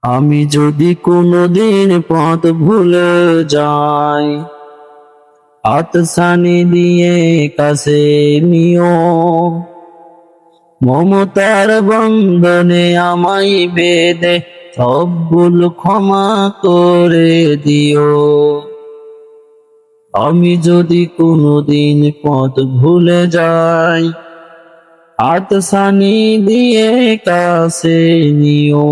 আমি যদি কোনোদিন পথ ভুলে যাই, হাতছানি দিয়ে কাছে নিও। মমতার বন্ধনে আমায় বেঁধে সব ভুল ক্ষমা করে দিও। আমি যদি কোনোদিন পথ ভুলে যাই, হাতছানি দিয়ে কাছে নিও।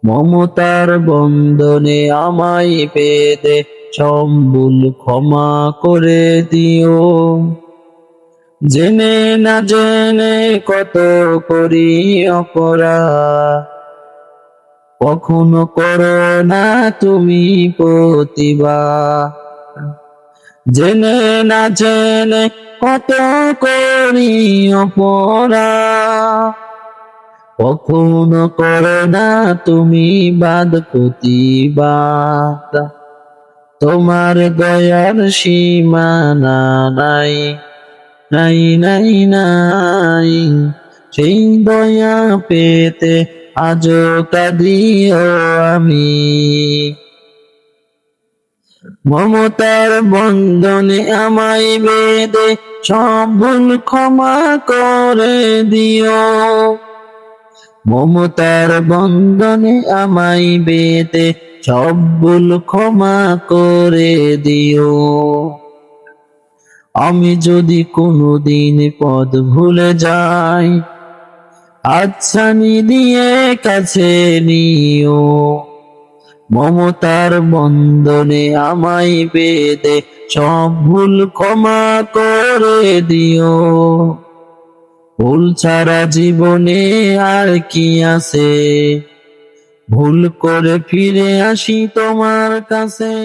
মমতার বন্ধনে আমায় বেঁধে সব ভুল ক্ষমা করে দিও। জেনে না জেনে কত করি অপরাধ, কখনো করো না তুমি প্রতিবাদ। জেনে না জেনে কত করি অপরাধ, কখনো করো না তুমি বাদ প্রতিবাদ। তোমার দয়ার সীমানা নাই, নাই নাই নাই, সেই দয়া পেতে আজও কাঁদিও আমি। মমতার বন্ধনে আমায় বেঁধে সব ভুল ক্ষমা করে দিও। মমতার বন্ধনে আমায় বেঁধে সব ভুল ক্ষমা করে দিও। আমি যদি কোনোদিন পথ ভুলে যাই, হাতছানি দিয়ে কাছে নিও। মমতার বন্ধনে আমায় বেঁধে সব ভুল ক্ষমা করে দিও। ভুল ছাড়া জীবনে আর কি আছে, ভুল করে ফিরে আসি তোমার কাছে।